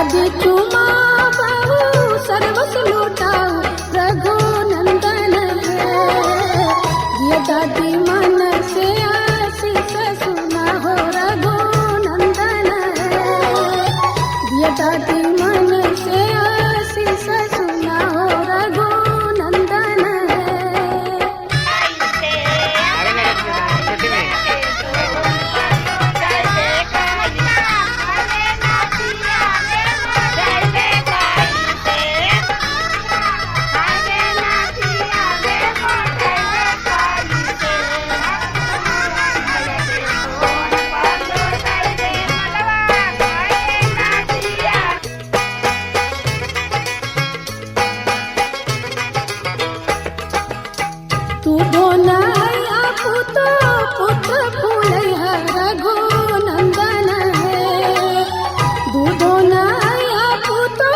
दादी चुमा बहु सर्वस लुटाऊ रघुनंदन है। ये दादी मन से आशीष सुना हो रघुनंदन है। ये दादी मन से आशीष सुना हो रघुनंदन है। तू बोलाया पुत्र पुत्र फूलैया रघुनंदन है। दूधो नया पुत्र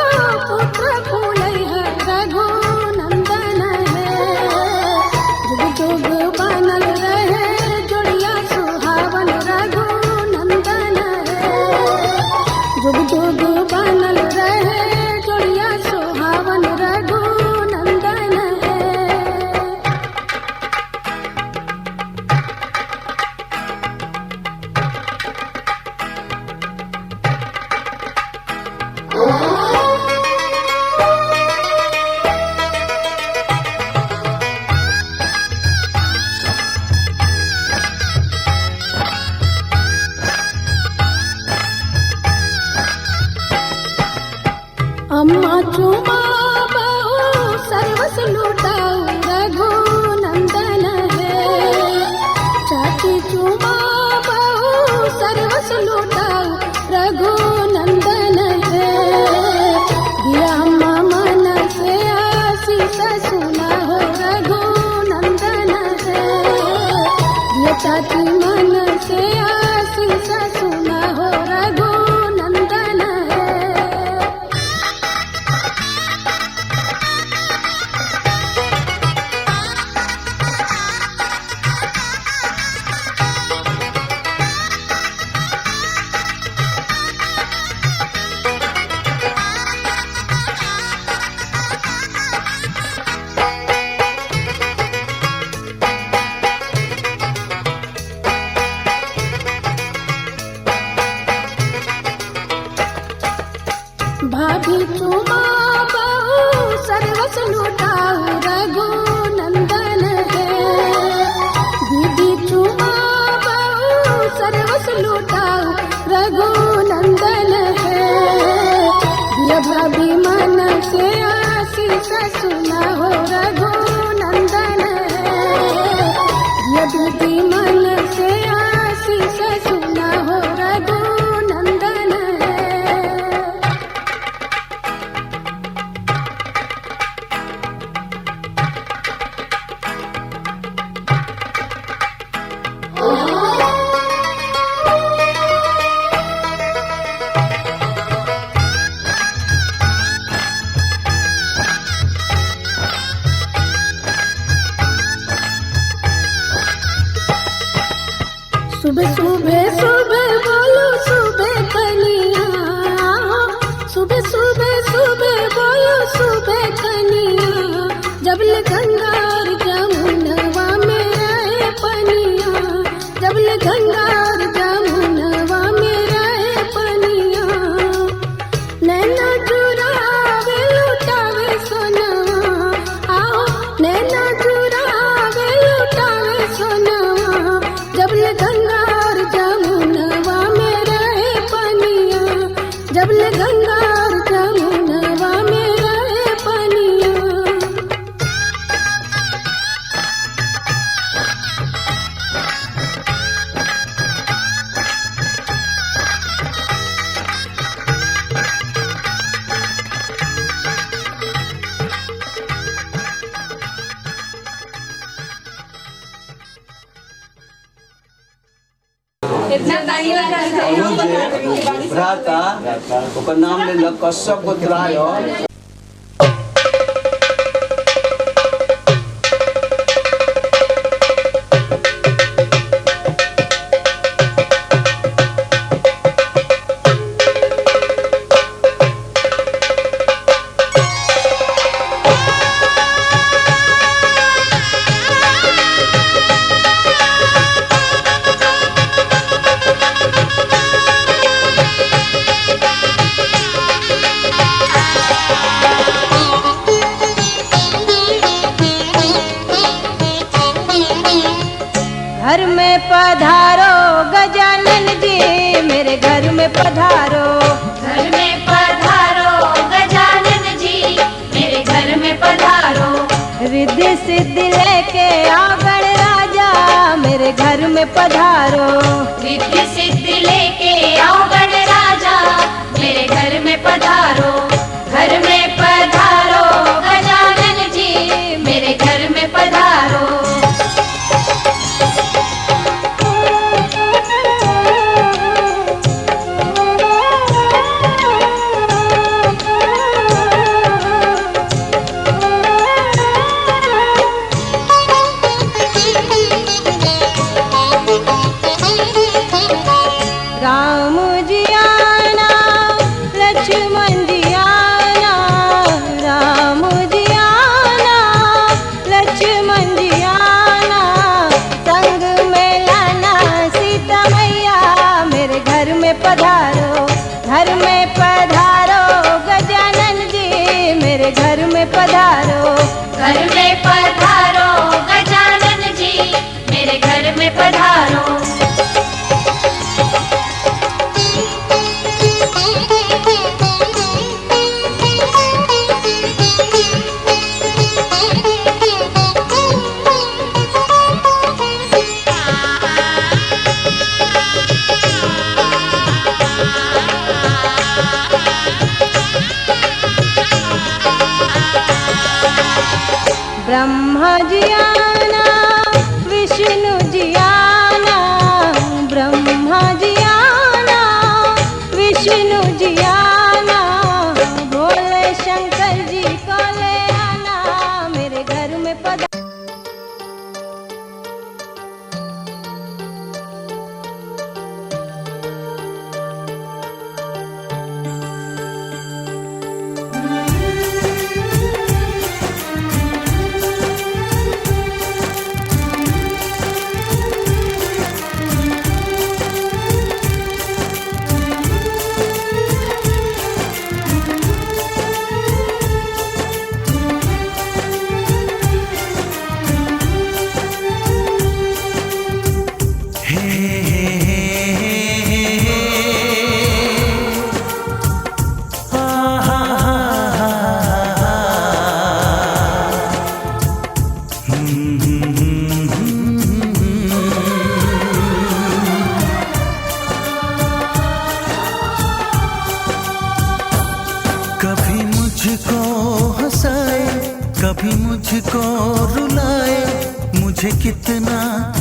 पुत्र फूलैया रघुनंदन है। जुग जुग बनल रहे जोड़िया सुहावन रघुनंदन है। जुग जुग बनल रहे जोड़िया सुहावन रघुनंदन है। अम्मा चुमा बहु सर्वस लुटाऊ रघुनंदन है। चाची चुमा बहु सर्वस लुटाऊ रघुनंदन है। दिया अम्मा मन से आशीष सुना हो रघुनंदन है। दिया चाची मन से आशीष सुना हो रघुनंदन है। भाभी चुमा बहु सर्वस लुटाऊ रघुनंदन है। दीदी चुमा बहु सर्वस लुटाऊ रघुनंदन है। दिया भाभी मन से आशीष सुना हो रघुनंदन है। दिया दीदी मन से आशीष सुना हो रघुनंदन है। सुबह सुबह सुबह बोलो सुबह कनिया। सुबह सुबह सुबह बोलो सुबह कनिया। जबल गंगा और जमुनवा में रहे पनिया। जबल गंगा और जमुनवा में रहे पनिया। नैना चुरावे लुटावे सोनवा। आओ नैना चुरावे लुटावे सोनवा। जबल गंगा और जमुनवा में रहे पनिया। जबल गंगा और जमुनवा में रहे पनिया। भ्राता ओकर नाम लेलक कश्यप गोत्राय। जी आना, लक्ष्मण जी आना, राम जी आना, लक्ष्मण जी आना, संग में लाना सीता मैया, मेरे घर में पधारो, घर में पधारो, गजानन जी मेरे घर में पधारो, घर में पधारो, गजानन जी मेरे घर में पधारो। ब्रह्मा जी आना, विष्णु जी आना, ब्रह्मा जी आना, विष्णु जी आना, भोले शंकर जी को ले आना, मेरे घर में पधारो। कभी मुझको हंसाए, कभी मुझको रुलाए, मुझे कितना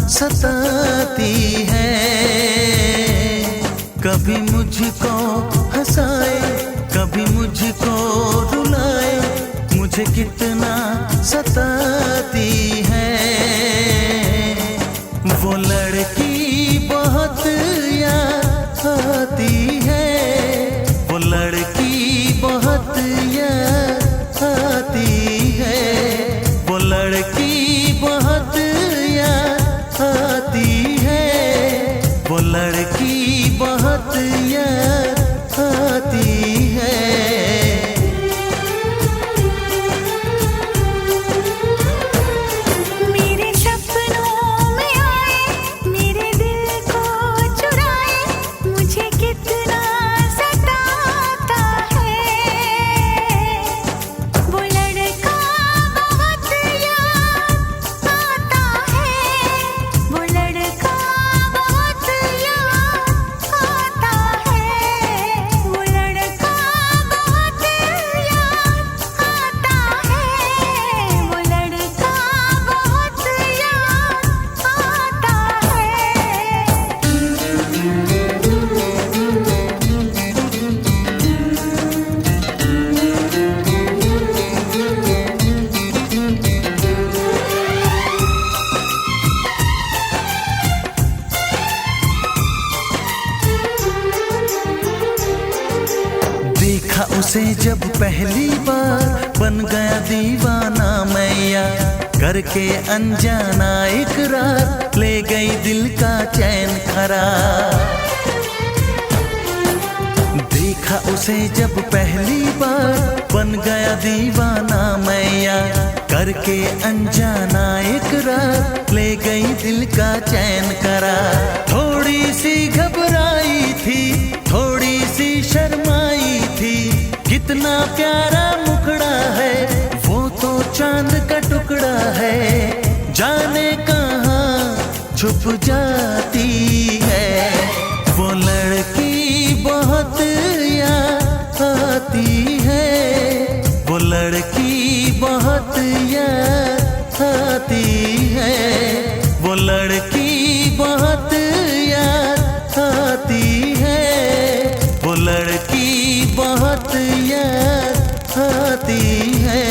सताती है। कभी मुझको हंसाए, कभी मुझको रुलाए, मुझे कितना सताती है। वो लड़की बहुत याद आती है, वो लड़की बहुत याद आती है, वो लड़की बहुत याद आती है, वो लड़की बहुत याद आती है। मेरे सपनों में आए, मेरे दिल को चुराए, मुझे कितना सताता है। वो लड़का बहुत याद आता है, वो लड़का बहुत याद आता है, वो लड़का बहुत याद आता है, वो लड़का बहुत याद आता देखा उसे जब पहली बार, बन गया दीवाना मैया, करके अनजाना इकरार, ले गई दिल का चैन करार। देखा उसे जब पहली बार, बन गया दीवाना मैया, करके अनजाना इकरार, ले गई दिल का चैन करार। थोड़ी सी घबराई थी, थोड़ी सी शर्माई थी, कितना प्यारा मुखड़ा है, वो तो चांद का टुकड़ा है, जाने कहाँ छुप जाती है। वो लड़की बहुत याद आती है, वो लड़की बहुत याद आती है, वो लड़की बहुत याद आती है, वो लड़की बहुत याद आती है।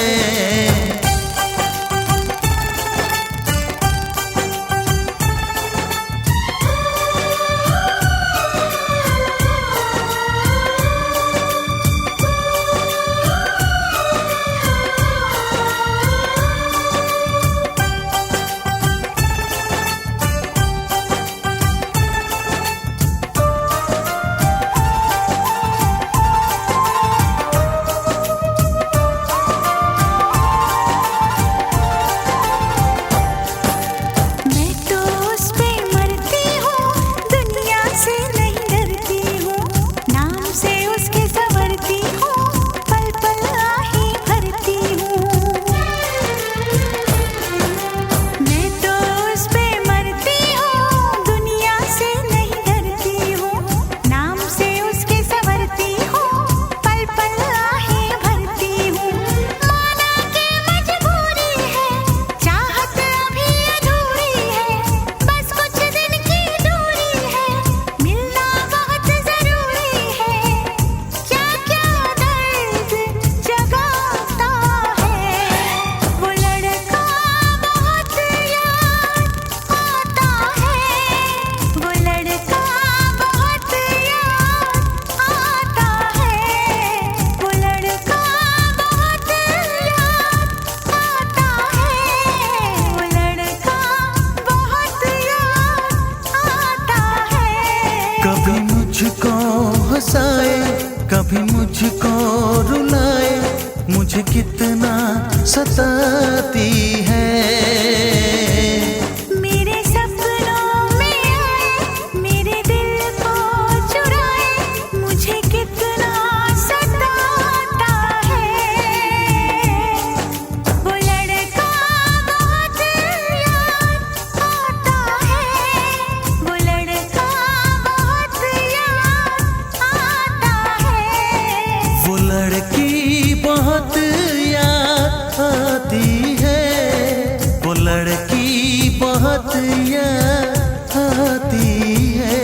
हंसाए, कभी मुझको रुलाए, मुझे कितना सताती है। मेरे सपनों में आए, मेरे दिल को चुराए, मुझे कितना सताता है। वो लड़का बहुत याद आता है, वो लड़का बहुत याद आता है। वो लड़की बहुत याद आती है, वो लड़की बहुत याद आती है।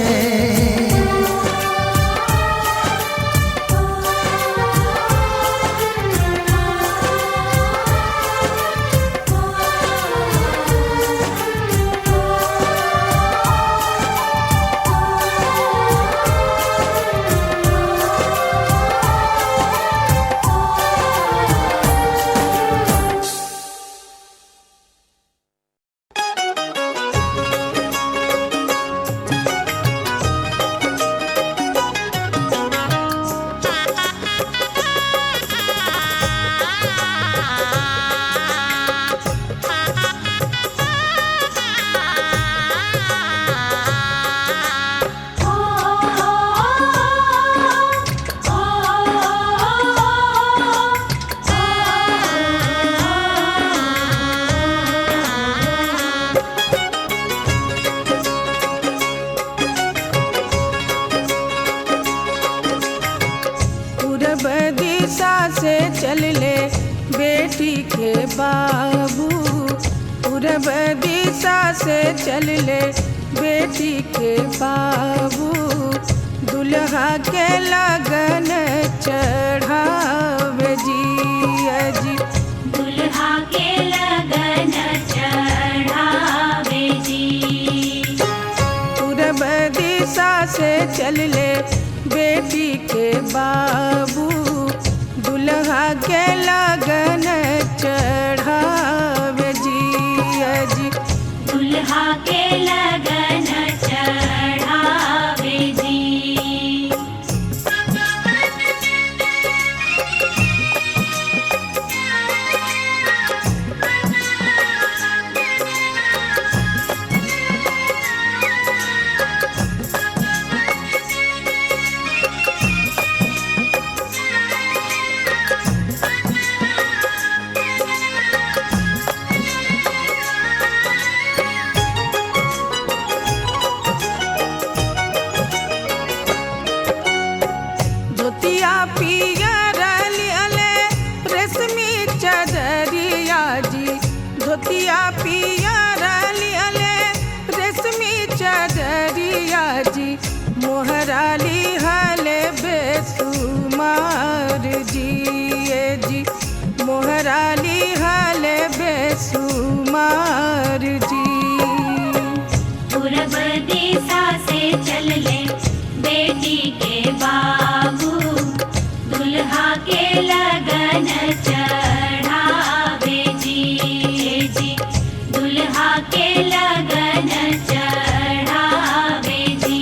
पूरब दिशा से चल ले बेटी के बाबू, पूरब दिशा से चल ले बेटी के बाबू। दुल्हा के लगन चढ़ावे जी अजी, दुल्हा के लगन चढ़ावे जी। पूरब दिशा से चल ले बेटी के बाबू, दुल्हा के लगन चढ़ावे जी अजी। दुल्हा के लगन चढ़ावे जी। धोतिया पियर लियले रेशमी चदरिया जी, धोतिया पियर लियले रेशमी चदरिया जी। मोहरा लिहले बेसुमार जी ए जी, मोहरा लिहले बेसुमार जी। पूरब दिशा से चल ले बेटी के बाबू, दुल्हा के लगन चढ़ावे जी जी। दुल्हा के लगन चढ़ावे जी।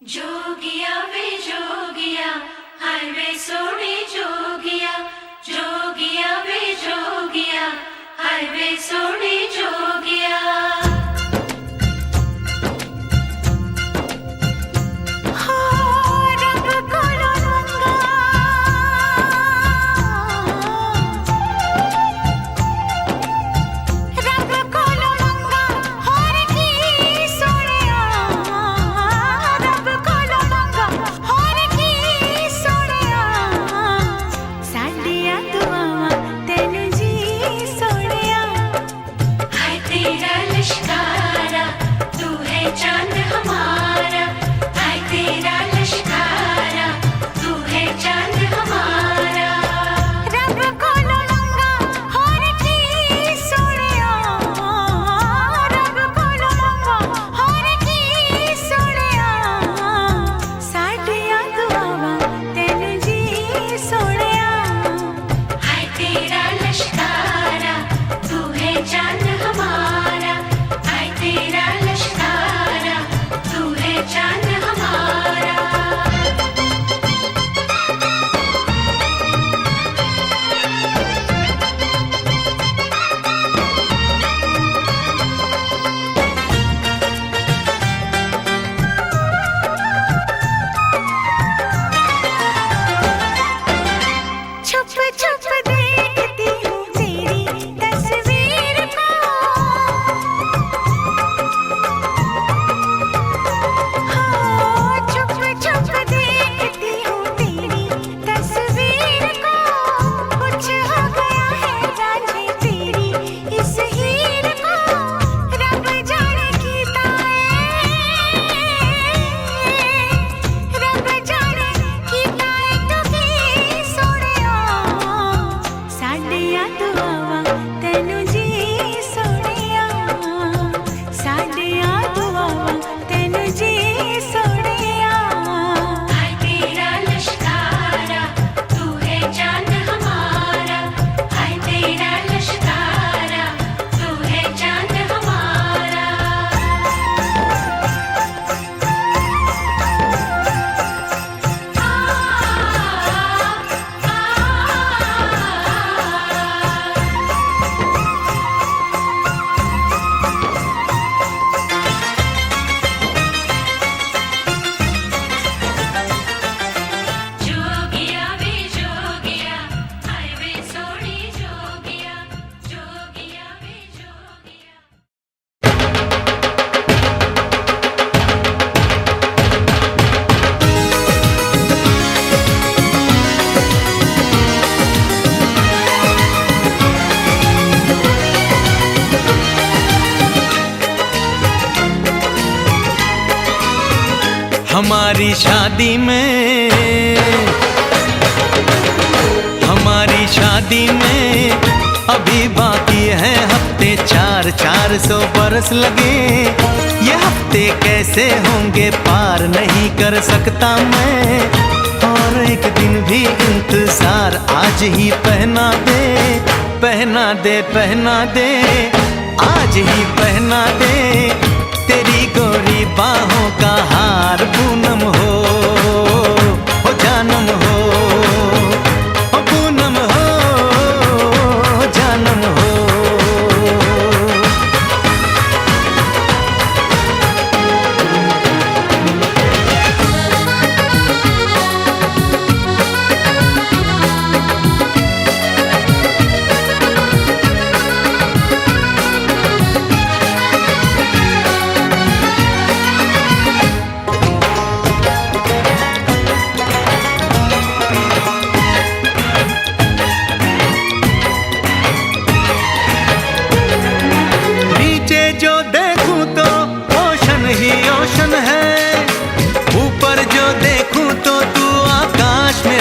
जोगिया वे जोगिया, हाय वे सोने जोगिया। जोगिया वे जोगिया, हाय वे सोने जोगिया। रब को रंगा, रब को रंगा, हर की सोनिया। रब को रंगा, हर की सोनिया। साडिया दुआवां तेनू जी सोनिया। हाय तेरा हमारी शादी में अभी बाकी है हफ्ते 400 बरस लगे। ये हफ्ते कैसे होंगे पार नहीं कर सकता मैं, और एक दिन भी इंतजार आज ही पहना दे, पहना दे, पहना दे, आज ही पहना दे तेरी गोरी बाहों का हार। पूनम हो जानम हो, पूनम हो जानम हो।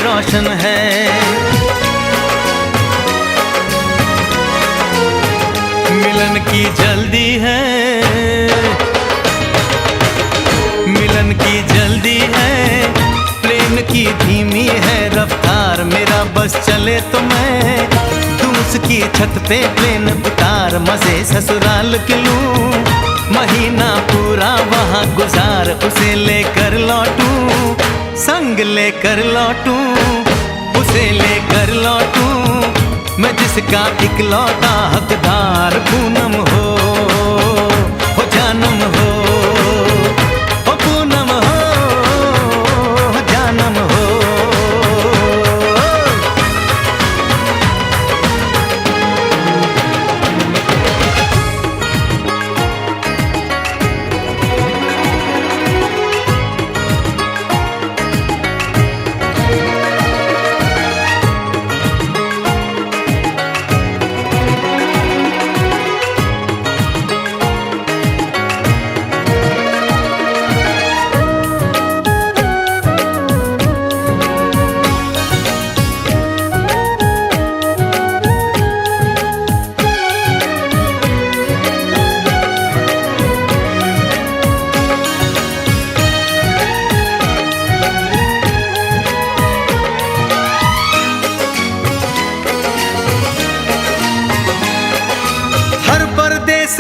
रोशन है मिलन की जल्दी है, मिलन की जल्दी है, प्लेन की धीमी है रफ्तार। मेरा बस चले तो मैं दूं उसकी छत पे प्लेन उतार, मजे ससुराल के लूं, महीना पूरा वहाँ गुजार, उसे लेकर लौटूं, संग लेकर लौटूं, उसे लेकर लौटूं, मैं जिसका इकलौता हकदार। पूनम हो जानम हो, पूनम हो जानम हो।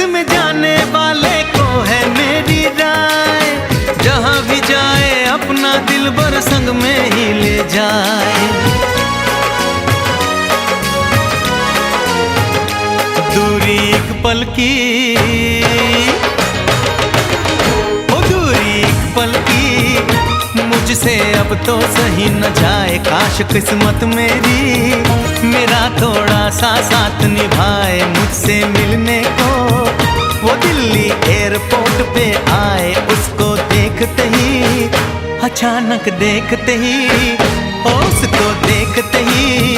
में जाने वाले को है मेरी राय, जहां भी जाए अपना दिलबर संग में ही ले जाए। दूरी एक पल की, ओ दूरी एक पल की, मुझसे अब तो सही न जाए। काश किस्मत मेरी मेरा थोड़ा सा साथ निभाए, मुझसे मिलने को वो दिल्ली एयरपोर्ट पे आए। उसको देखते ही, अचानक देखते ही, उसको देखते ही